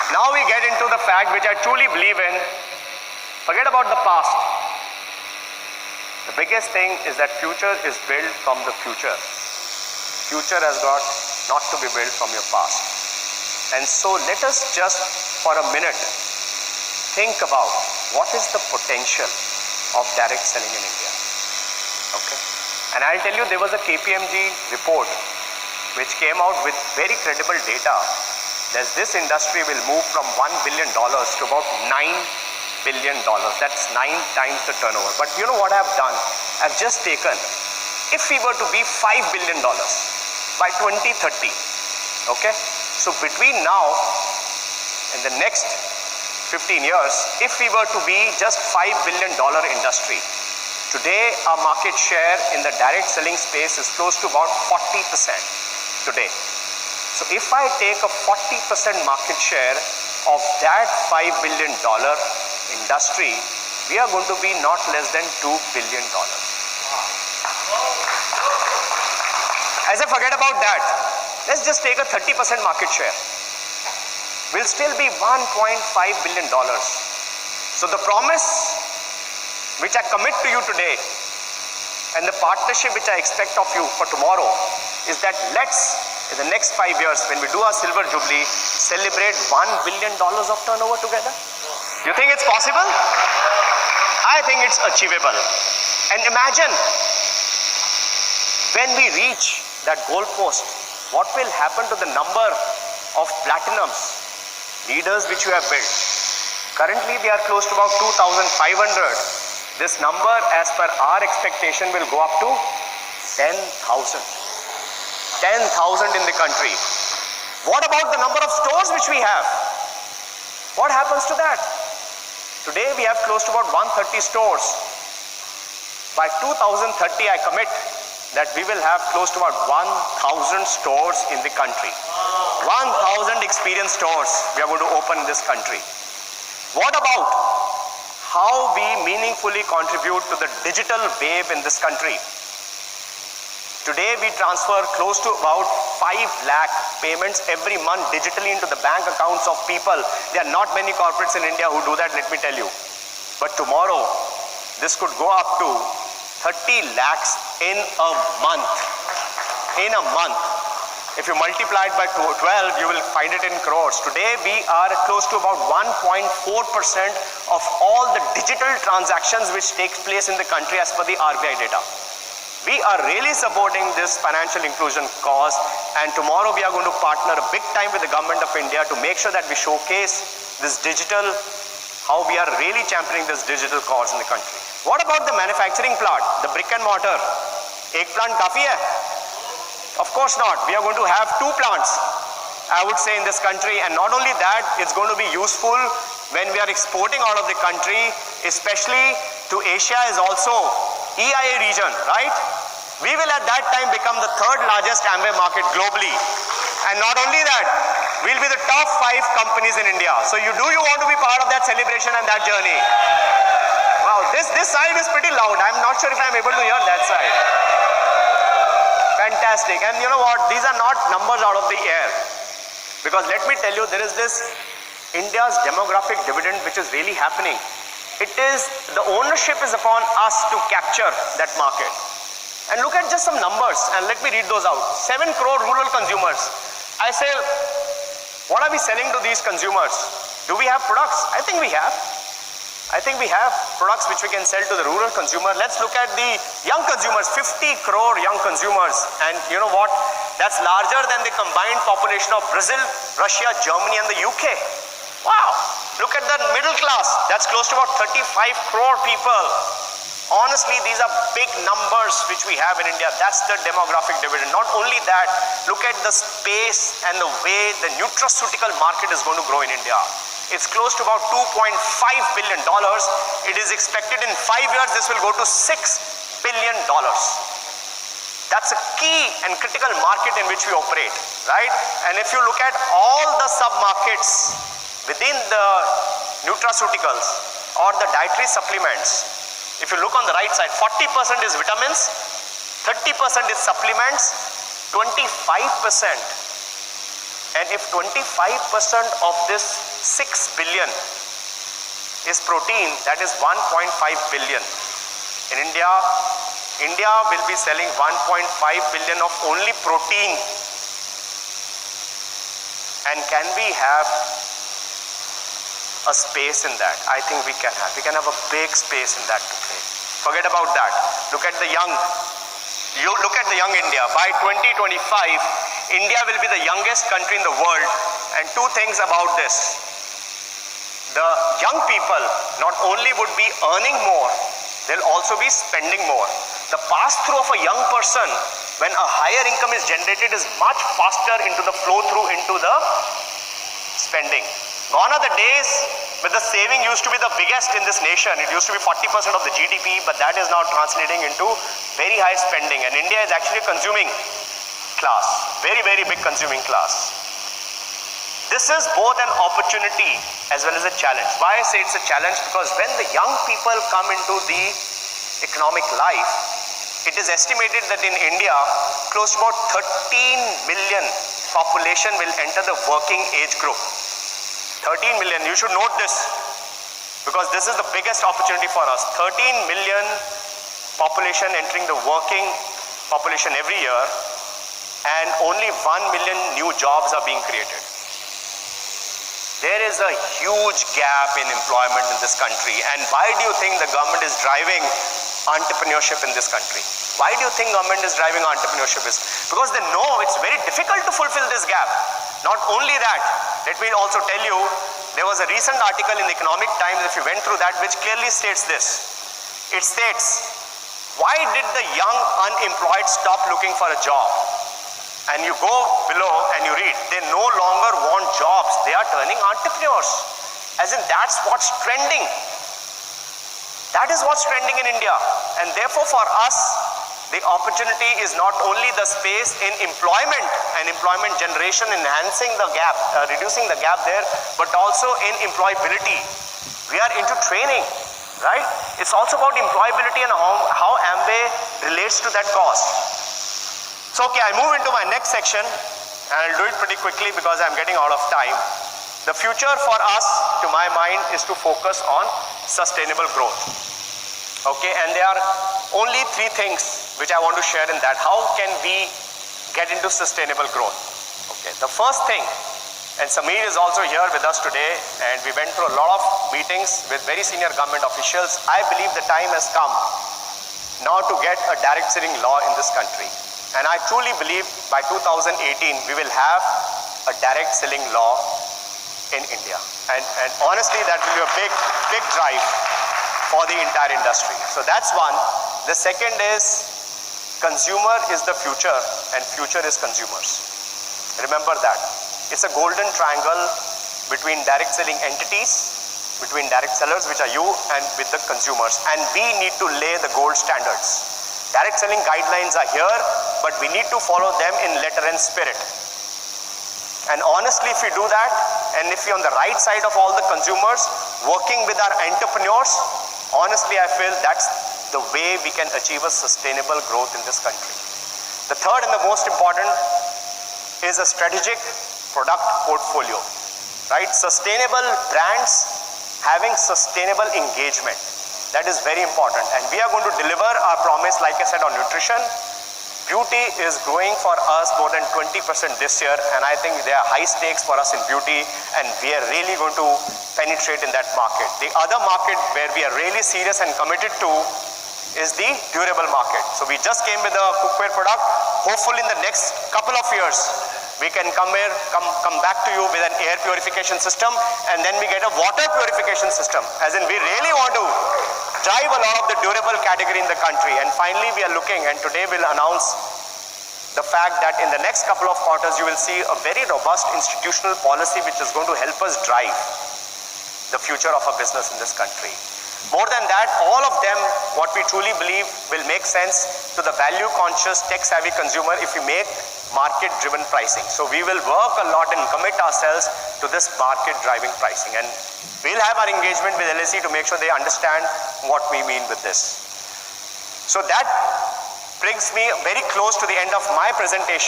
Now we get into the fact which I truly believe in. Forget about the past. The biggest thing is that future is built from the future. Future has got not to be built from your past. And so let us just for a minute think about what is the potential of direct selling in India. Okay? And I'll tell you, there was a KPMG report which came out with very credible data that this industry will move from $1 billion to about $9 billion. That's 9 times the turnover. But you know what I've done? I've just taken, if we were to be $5 billion by 2030, okay? So between now and the next 15 years, if we were to be just $5 billion industry, today our market share in the direct selling space is close to about 40% today. So if I take a 40% market share of that $5 billion industry, we are going to be not less than $2 billion. As I forget about that, let's just take a 30% market share. We'll still be $1.5 billion. So the promise which I commit to you today and the partnership which I expect of you for tomorrow is that let's, in the next 5 years, when we do our silver jubilee, celebrate $1 billion of turnover together. You think it's possible? I think it's achievable. And imagine when we reach that goalpost, what will happen to the number of platinums, leaders which you have built. Currently, they are close to about 2,500. This number, as per our expectation, will go up to 10,000. 10,000 in the country. What about the number of stores which we have? What happens to that? Today we have close to about 130 stores. By 2030, I commit that we will have close to about 1,000 stores in the country. 1,000 experience stores we are going to open in this country. What about how we meaningfully contribute to the digital wave in this country? Today we transfer close to about 5 lakh payments every month digitally into the bank accounts of people. There are not many corporates in India who do that, let me tell you. But tomorrow, this could go up to 30 lakhs in a month. In a month. If you multiply it by 12, you will find it in crores. Today we are close to about 1.4% of all the digital transactions which take place in the country as per the RBI data. We are really supporting this financial inclusion cause, and tomorrow we are going to partner big time with the government of India to make sure that we showcase this digital, how we are really championing this digital cause in the country. What about the manufacturing plant, the brick and mortar? Ek plant kafi hai? Of course not. We are going to have 2 plants, I would say, in this country, and not only that, it's going to be useful when we are exporting out of the country, especially to Asia is also EIA region, right? We will at that time become the 3rd largest Amway market globally. And not only that, we'll be the top 5 companies in India. So you want to be part of that celebration and that journey? Wow, this side is pretty loud. I'm not sure if I'm able to hear that side. Fantastic. And you know what? These are not numbers out of the air. Because let me tell you, there is this India's demographic dividend which is really happening. It is, the ownership is upon us to capture that market. And look at just some numbers, and let me read those out. 7 crore rural consumers. I say, what are we selling to these consumers? Do we have products? I think we have. I think we have products which we can sell to the rural consumer. Let's look at the young consumers, 50 crore young consumers. And you know what? That's larger than the combined population of Brazil, Russia, Germany, and the UK. Wow. Look at the middle class. That's close to about 35 crore people. Honestly, these are big numbers which we have in India. That's the demographic dividend. Not only that, look at the space and the way the nutraceutical market is going to grow in India. It's close to about $2.5 billion. It is expected in 5 years this will go to $6 billion. That's a key and critical market in which we operate, right? And if you look at all the sub-markets within the nutraceuticals or the dietary supplements, if you look on the right side, 40% is vitamins, 30% is supplements, 25% And if 25% of this 6 billion is protein, that is 1.5 billion. In India will be selling 1.5 billion of only protein. And can we have a space in that? I think we can have. We can have a big space in that to play. Forget about that. Look at the young. You look at the young India. By 2025, India will be the youngest country in the world. And two things about this. The young people not only would be earning more, they'll also be spending more. The pass-through of a young person when a higher income is generated is much faster into the flow-through into the spending. Gone are the days when the saving used to be the biggest in this nation. It used to be 40% of the GDP, but that is now translating into very high spending. And India is actually a consuming class, very, very big consuming class. This is both an opportunity as well as a challenge. Why I say it's a challenge? Because when the young people come into the economic life, it is estimated that in India, close to about 13 million population will enter the working age group. 13 million, you should note this, because this is the biggest opportunity for us. 13 million population entering the working population every year, and only 1 million new jobs are being created. There is a huge gap in employment in this country. And why do you think the government is driving entrepreneurship in this country? Why do you think government is driving entrepreneurship? Because they know it's very difficult to fulfill this gap. Not only that, let me also tell you, there was a recent article in the Economic Times, if you went through that, which clearly states this. It states, why did the young unemployed stop looking for a job? And you go below and you read, they no longer want jobs, they are turning entrepreneurs. As in, that's what's trending. That is what's trending in India. And therefore for us, the opportunity is not only the space in employment and employment generation, enhancing the gap, reducing the gap there, but also in employability. We are into training, right? It's also about employability and how Amway relates to that cost. So, okay, I move into my next section, and I'll do it pretty quickly because I'm getting out of time. The future for us, to my mind, is to focus on sustainable growth. Okay, and there are only three things which I want to share in that. How can we get into sustainable growth? Okay, the first thing, and Sameer is also here with us today, and we went through a lot of meetings with very senior government officials. I believe the time has come now to get a direct selling law in this country. And I truly believe by 2018 we will have a direct selling law in India. And honestly, that will be a big drive for the entire industry. So that's one. The second is consumer is the future and future is consumers. Remember that. It's a golden triangle between direct selling entities, between direct sellers, which are you, and with the consumers. And we need to lay the gold standards. Direct selling guidelines are here, but we need to follow them in letter and spirit. And honestly, if we do that, and if we're on the right side of all the consumers, working with our entrepreneurs, honestly, I feel that's the way we can achieve a sustainable growth in this country. The third and the most important is a strategic product portfolio, right? Sustainable brands having sustainable engagement. That is very important, and we are going to deliver our promise, like I said, on nutrition. Beauty is growing for us more than 20% this year, and I think there are high stakes for us in beauty, and we are really going to penetrate in that market. The other market where we are really serious and committed to is the durable market. So we just came with a cookware product. Hopefully in the next couple of years, we can come back to you with an air purification system, and then we get a water purification system. As in, we really want to drive a lot of the durable category in the country. And finally, we are looking, and today we'll announce the fact that in the next couple of quarters, you will see a very robust institutional policy which is going to help us drive the future of our business in this country. More than that, all of them, what we truly believe will make sense to the value-conscious, tech-savvy consumer if we make market-driven pricing. So we will work a lot and commit ourselves to this market-driving pricing. And we'll have our engagement with LSE to make sure they understand what we mean with this. So that brings me very close to the end of my presentation.